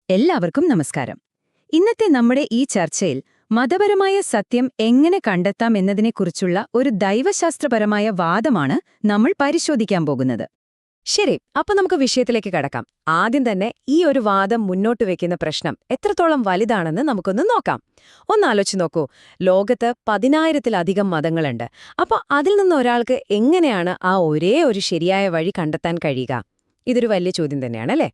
എല്ലാവർക്കും നമസ്കാരം. ഇന്നത്തെ നമ്മുടെ ഈ ചർച്ചയിൽ മതപരമായ സത്യം എങ്ങനെ കണ്ടെത്താം എന്നതിനെക്കുറിച്ചുള്ള ഒരു ദൈവശാസ്ത്രപരമായ വാദമാണ് നമ്മൾ പരിശോധിക്കാൻ പോകുന്നത്. ശരി, അപ്പൊ നമുക്ക് വിഷയത്തിലേക്ക് കടക്കാം. ആദ്യം തന്നെ ഈ ഒരു വാദം മുന്നോട്ട് വെക്കുന്ന പ്രശ്നം എത്രത്തോളം വലുതാണെന്ന് നമുക്കൊന്ന് നോക്കാം. ഒന്നാലോചിച്ച് നോക്കൂ, ലോകത്ത് 10,000-ത്തിലധികം മതങ്ങളുണ്ട്. അപ്പൊ അതിൽ നിന്ന് ഒരാൾക്ക് എങ്ങനെയാണ് ആ ഒരേ ഒരു ശരിയായ വഴി കണ്ടെത്താൻ കഴിയുക? ഇതൊരു വലിയ ചോദ്യം തന്നെയാണല്ലേ?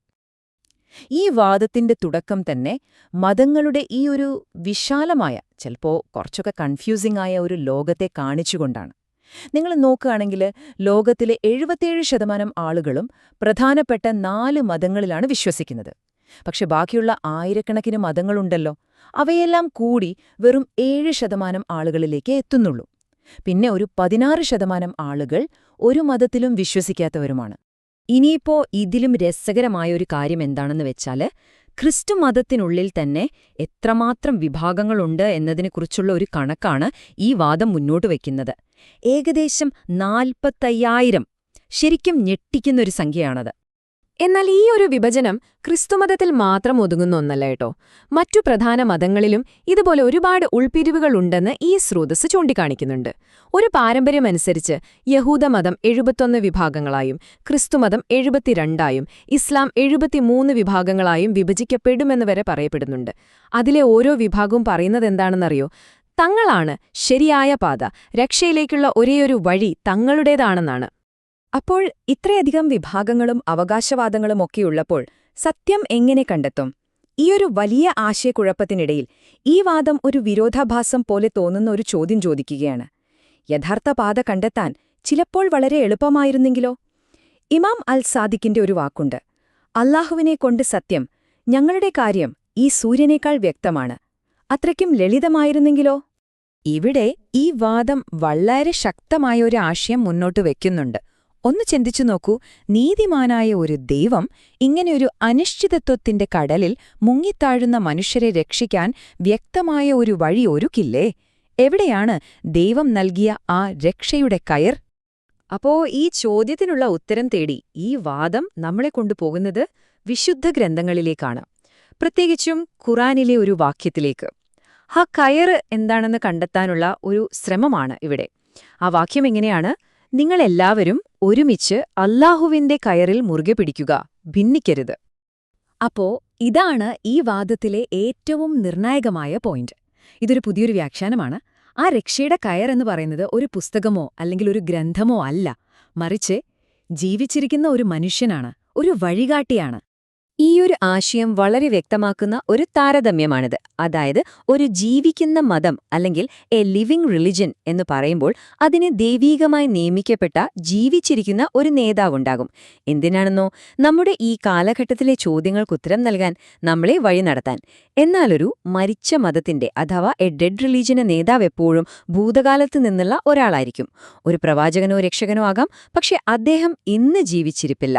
ഈ വാദത്തിന്റെ തുടക്കം തന്നെ മതങ്ങളുടെ ഈ ഒരു വിശാലമായ, ചിലപ്പോ കുറച്ചൊക്കെ കൺഫ്യൂസിംഗ് ആയ ഒരു ലോകത്തെ കാണിച്ചുകൊണ്ടാണ്. നിങ്ങൾ നോക്കുകയാണെങ്കിൽ ലോകത്തിലെ 77% ആളുകളും പ്രധാനപ്പെട്ട 4 മതങ്ങളിലാണ് വിശ്വസിക്കുന്നത്. പക്ഷെ ബാക്കിയുള്ള ആയിരക്കണക്കിന് മതങ്ങളുണ്ടല്ലോ, അവയെല്ലാം കൂടി വെറും 7% ആളുകളിലേക്ക് എത്തുന്നുള്ളൂ. പിന്നെ ഒരു 16% ആളുകൾ ഒരു മതത്തിലും വിശ്വസിക്കാത്തവരുമാണ്. ഇനിയിപ്പോ ഇതിലും രസകരമായൊരു കാര്യം എന്താണെന്ന് വെച്ചാല്, ക്രിസ്തു മതത്തിനുള്ളിൽ തന്നെ എത്രമാത്രം വിഭാഗങ്ങളുണ്ട് എന്നതിനെക്കുറിച്ചുള്ള ഒരു കണക്കാണ് ഈ വാദം മുന്നോട്ട് വയ്ക്കുന്നത്. ഏകദേശം 45,000. ശരിക്കും ഞെട്ടിക്കുന്നൊരു സംഖ്യയാണത്. എന്നാൽ ഈ ഒരു വിഭജനം ക്രിസ്തുമതത്തിൽ മാത്രം ഒതുങ്ങുന്ന ഒന്നല്ല കേട്ടോ. മറ്റു പ്രധാന മതങ്ങളിലും ഇതുപോലെ ഒരുപാട് ഉൾപ്പിരിവുകളുണ്ടെന്ന് ഈ സ്രോതസ് ചൂണ്ടിക്കാണിക്കുന്നുണ്ട്. ഒരു പാരമ്പര്യമനുസരിച്ച് യഹൂദമതം 71 വിഭാഗങ്ങളായും ക്രിസ്തുമതം 72ആയും ഇസ്ലാം 73 വിഭാഗങ്ങളായും വിഭജിക്കപ്പെടുമെന്ന് വരെ പറയപ്പെടുന്നുണ്ട്. അതിലെ ഓരോ വിഭാഗവും പറയുന്നതെന്താണെന്നറിയോ? തങ്ങളാണ് ശരിയായ പാത, രക്ഷയിലേക്കുള്ള ഒരേയൊരു വഴി തങ്ങളുടേതാണെന്നാണ്. അപ്പോൾ ഇത്രയധികം വിഭാഗങ്ങളും അവകാശവാദങ്ങളും ഒക്കെയുള്ളപ്പോൾ സത്യം എങ്ങനെ കണ്ടെത്തും? ഈയൊരു വലിയ ആശയക്കുഴപ്പത്തിനിടയിൽ ഈ വാദം ഒരു വിരോധാഭാസം പോലെ തോന്നുന്ന ഒരു ചോദ്യം ചോദിക്കുകയാണ്. യഥാർത്ഥ പാത കണ്ടെത്താൻ ചിലപ്പോൾ വളരെ എളുപ്പമായിരുന്നെങ്കിലോ? ഇമാം അൽ സാദിഖിന്റെ ഒരു വാക്കുണ്ട്, അല്ലാഹുവിനെക്കൊണ്ട് സത്യം, ഞങ്ങളുടെ കാര്യം ഈ സൂര്യനേക്കാൾ വ്യക്തമാണ്. അത്രയ്ക്കും ലളിതമായിരുന്നെങ്കിലോ? ഇവിടെ ഈ വാദം വളരെ ശക്തമായ ഒരു ആശയം മുന്നോട്ട് വയ്ക്കുന്നുണ്ട്. ഒന്ന് ചിന്തിച്ചു നോക്കൂ, നീതിമാനായ ഒരു ദൈവം ഇങ്ങനെയൊരു അനിശ്ചിതത്വത്തിന്റെ കടലിൽ മുങ്ങിത്താഴുന്ന മനുഷ്യരെ രക്ഷിക്കാൻ വ്യക്തമായ ഒരു വഴി ഒരുക്കില്ലേ? എവിടെയാണ് ദൈവം നൽകിയ ആ രക്ഷയുടെ കയർ? അപ്പോ ഈ ചോദ്യത്തിനുള്ള ഉത്തരം തേടി ഈ വാദം നമ്മളെ കൊണ്ടുപോകുന്നത് വിശുദ്ധ ഗ്രന്ഥങ്ങളിലേക്കാണ്. പ്രത്യേകിച്ചും ഖുറാനിലെ ഒരു വാക്യത്തിലേക്ക്. ആ കയർ എന്താണെന്ന് കണ്ടെത്താനുള്ള ഒരു ശ്രമമാണ് ഇവിടെ. ആ വാക്യം എങ്ങനെയാണ്? നിങ്ങളെല്ലാവരും ഒരുമിച്ച് അല്ലാഹുവിന്റെ കയറിൽ മുറുകെ പിടിക്കുക, ഭിന്നിക്കരുത്. അപ്പോ ഇതാണ് ഈ വാദത്തിലെ ഏറ്റവും നിർണായകമായ പോയിന്റ്. ഇതൊരു പുതിയൊരു വ്യാഖ്യാനമാണ്. ആ രക്ഷയുടെ കയർ എന്ന് പറയുന്നത് ഒരു പുസ്തകമോ അല്ലെങ്കിൽ ഒരു ഗ്രന്ഥമോ അല്ല, മറിച്ച് ജീവിച്ചിരിക്കുന്ന ഒരു മനുഷ്യനാണ്, ഒരു വഴികാട്ടിയാണ്. ഈയൊരു ആശയം വളരെ വ്യക്തമാക്കുന്ന ഒരു താരതമ്യമാണിത്. അതായത് ഒരു ജീവിക്കുന്ന മതം അല്ലെങ്കിൽ എ ലിവിംഗ് റിലിജൻ എന്ന് പറയുമ്പോൾ അതിന് ദൈവീകമായി നിയമിക്കപ്പെട്ട ജീവിച്ചിരിക്കുന്ന ഒരു നേതാവുണ്ടാകും. എന്തിനാണെന്നോ, നമ്മുടെ ഈ കാലഘട്ടത്തിലെ ചോദ്യങ്ങൾക്കുത്തരം നൽകാൻ, നമ്മളെ വഴി നടത്താൻ. എന്നാലൊരു മരിച്ച മതത്തിന്റെ അഥവാ എ ഡെഡ് റിലീജിയന്റെ നേതാവ് എപ്പോഴും ഭൂതകാലത്ത് നിന്നുള്ള ഒരാളായിരിക്കും. ഒരു പ്രവാചകനോ രക്ഷകനോ ആകാം, പക്ഷെ അദ്ദേഹം ഇന്ന് ജീവിച്ചിരിപ്പില്ല.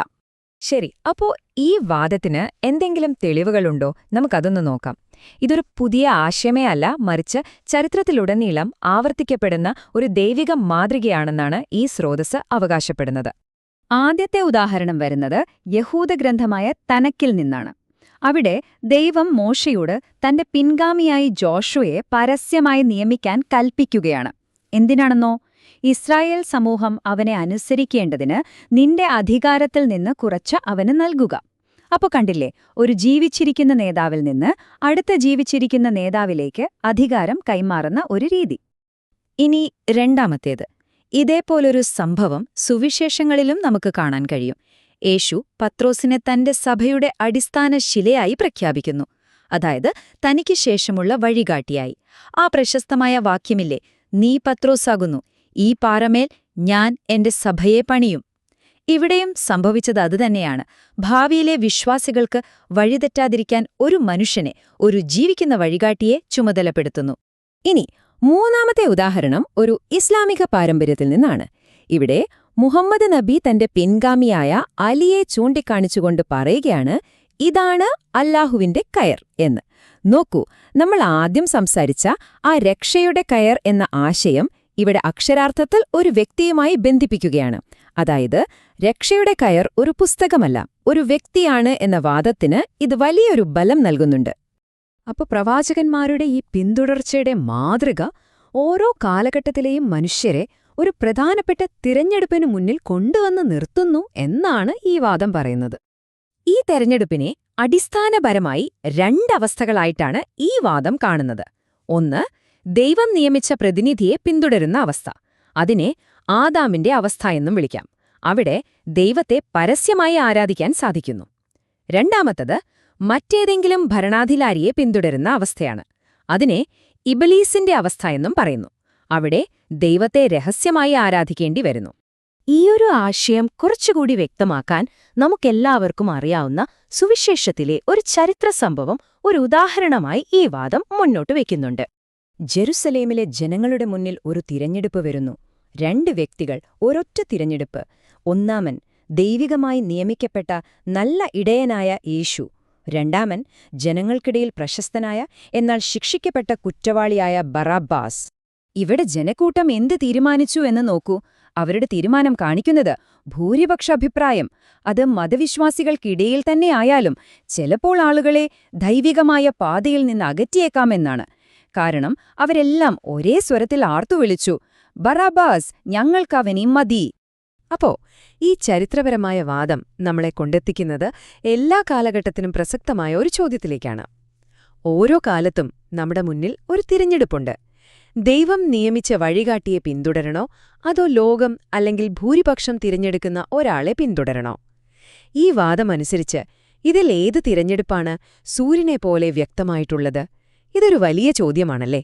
ശരി, അപ്പോ ഈ വാദത്തിന് എന്തെങ്കിലും തെളിവുകളുണ്ടോ? നമുക്കതൊന്ന് നോക്കാം. ഇതൊരു പുതിയ ആശയമേ അല്ല, മറിച്ച് ചരിത്രത്തിലുടനീളം ആവർത്തിക്കപ്പെടുന്ന ഒരു ദൈവിക മാതൃകയാണെന്നാണ് ഈ സ്രോതസ് അവകാശപ്പെടുന്നത്. ആദ്യത്തെ ഉദാഹരണം വരുന്നത് യഹൂദഗ്രന്ഥമായ തനക്കിൽ നിന്നാണ്. അവിടെ ദൈവം മോശയോട് തന്റെ പിൻഗാമിയായി ജോഷുവയെ പരസ്യമായി നിയമിക്കാൻ കൽപ്പിക്കുകയാണ്. എന്തിനാണെന്നോ, ഇസ്രായേൽ സമൂഹം അവനെ അനുസരിക്കേണ്ടതിന് നിന്റെ അധികാരത്തിൽ നിന്ന് കുറച്ച് അവന് നൽകുക. അപ്പൊ കണ്ടില്ലേ, ഒരു ജീവിച്ചിരിക്കുന്ന നേതാവിൽ നിന്ന് അടുത്ത ജീവിച്ചിരിക്കുന്ന നേതാവിലേക്ക് അധികാരം കൈമാറുന്ന ഒരു രീതി. ഇനി രണ്ടാമത്തേത്, ഇതേപോലൊരു സംഭവം സുവിശേഷങ്ങളിലും നമുക്ക് കാണാൻ കഴിയും. യേശു പത്രോസിനെ തന്റെ സഭയുടെ അടിസ്ഥാന ശിലയായി പ്രഖ്യാപിക്കുന്നു, അതായത് തനിക്ക് ശേഷമുള്ള വഴികാട്ടിയായി. ആ പ്രശസ്തമായ വാക്യമില്ലേ, നീ പത്രോസാകുന്നു, ഈ പാറമേൽ ഞാൻ എന്റെ സഭയെ പണിയും. ഇവിടെയും സംഭവിച്ചത് അതുതന്നെയാണ്. ഭാവിയിലെ വിശ്വാസികൾക്ക് വഴിതെറ്റാതിരിക്കാൻ ഒരു മനുഷ്യനെ, ഒരു ജീവിക്കുന്ന വഴികാട്ടിയെ ചുമതലപ്പെടുത്തുന്നു. ഇനി മൂന്നാമത്തെ ഉദാഹരണം ഒരു ഇസ്ലാമിക പാരമ്പര്യത്തിൽ നിന്നാണ്. ഇവിടെ മുഹമ്മദ് നബി തന്റെ പിൻഗാമിയായ അലിയെ ചൂണ്ടിക്കാണിച്ചുകൊണ്ട് പറയുകയാണ്, ഇതാണ് അല്ലാഹുവിന്റെ കയർ എന്ന്. നോക്കൂ, നമ്മൾ ആദ്യം സംസാരിച്ച ആ രക്ഷയുടെ കയർ എന്ന ആശയം ഇവിടെ അക്ഷരാർത്ഥത്തിൽ ഒരു വ്യക്തിയുമായി ബന്ധിപ്പിക്കുകയാണ്. അതായത് രക്ഷയുടെ കയർ ഒരു പുസ്തകമല്ല, ഒരു വ്യക്തിയാണ് എന്ന വാദത്തിന് ഇത് വലിയൊരു ബലം നൽകുന്നുണ്ട്. അപ്പൊ പ്രവാചകന്മാരുടെ ഈ പിന്തുടർച്ചയുടെ മാതൃക ഓരോ കാലഘട്ടത്തിലെയും മനുഷ്യരെ ഒരു പ്രധാനപ്പെട്ട തിരഞ്ഞെടുപ്പിനു മുന്നിൽ കൊണ്ടുവന്ന് നിർത്തുന്നു എന്നാണ് ഈ വാദം പറയുന്നത്. ഈ തെരഞ്ഞെടുപ്പിനെ അടിസ്ഥാനപരമായി രണ്ടവസ്ഥകളായിട്ടാണ് ഈ വാദം കാണുന്നത്. ഒന്ന്, ദൈവം നിയമിച്ച പ്രതിനിധിയെ പിന്തുടരുന്ന അവസ്ഥ. അതിനെ ആദാമിന്റെ അവസ്ഥ എന്നും വിളിക്കാം. അവിടെ ദൈവത്തെ പരസ്യമായി ആരാധിക്കാൻ സാധിക്കുന്നു. രണ്ടാമത്തത്, മറ്റേതെങ്കിലും ഭരണാധികാരിയെ പിന്തുടരുന്ന അവസ്ഥയാണ്. അതിനെ ഇബ്ലീസിന്റെ അവസ്ഥ എന്നും പറയുന്നു. അവിടെ ദൈവത്തെ രഹസ്യമായി ആരാധിക്കേണ്ടി വരുന്നു. ഈയൊരു ആശയം കുറച്ചുകൂടി വ്യക്തമാക്കാൻ നമുക്കെല്ലാവർക്കും അറിയാവുന്ന സുവിശേഷത്തിലെ ഒരു ചരിത്ര സംഭവം ഒരു ഉദാഹരണമായി ഈ വാദം മുന്നോട്ട് വയ്ക്കുന്നുണ്ട്. ജെറുസലേമിലെ ജനങ്ങളുടെ മുന്നിൽ ഒരു തിരഞ്ഞെടുപ്പ് വരുന്നു. 2 വ്യക്തികൾ, ഒരൊറ്റ തിരഞ്ഞെടുപ്പ്. ഒന്നാമൻ, ദൈവികമായി നിയമിക്കപ്പെട്ട നല്ല ഇടയനായ യേശു. രണ്ടാമൻ, ജനങ്ങൾക്കിടയിൽ പ്രശസ്തനായ എന്നാൽ ശിക്ഷിക്കപ്പെട്ട കുറ്റവാളിയായ ബറാബ്ബാസ്. ഇവിടെ ജനക്കൂട്ടം എന്ത് തീരുമാനിച്ചു എന്ന് നോക്കൂ. അവരുടെ തീരുമാനം കാണിക്കുന്നത് ഭൂരിപക്ഷ അഭിപ്രായം. അത് മതവിശ്വാസികൾക്കിടയിൽ തന്നെ ആയാലും ചിലപ്പോൾ ആളുകളെ ദൈവികമായ പാതയിൽ നിന്ന് അകറ്റിയേക്കാമെന്നാണ്. കാരണം അവരെല്ലാം ഒരേ സ്വരത്തിൽ ആർത്തുവിളിച്ചു, ബറാബ്ബാസ്, ഞങ്ങൾക്കവനെ മതി. അപ്പോ ഈ ചരിത്രപരമായ വാദം നമ്മളെ കൊണ്ടെത്തിക്കുന്നത് എല്ലാ കാലഘട്ടത്തിനും പ്രസക്തമായ ഒരു ചോദ്യത്തിലേക്കാണ്. ഓരോ കാലത്തും നമ്മുടെ മുന്നിൽ ഒരു തിരഞ്ഞെടുപ്പുണ്ട്. ദൈവം നിയമിച്ച വഴികാട്ടിയെ പിന്തുടരണോ, അതോ ലോകം അല്ലെങ്കിൽ ഭൂരിപക്ഷം തിരഞ്ഞെടുക്കുന്ന ഒരാളെ പിന്തുടരണോ? ഈ വാദമനുസരിച്ച് ഇതിലേത് തിരഞ്ഞെടുപ്പാണ് സൂര്യനെപ്പോലെ വ്യക്തമായിട്ടുള്ളത്? ഇതൊരു വലിയ ചോദ്യമാണല്ലേ.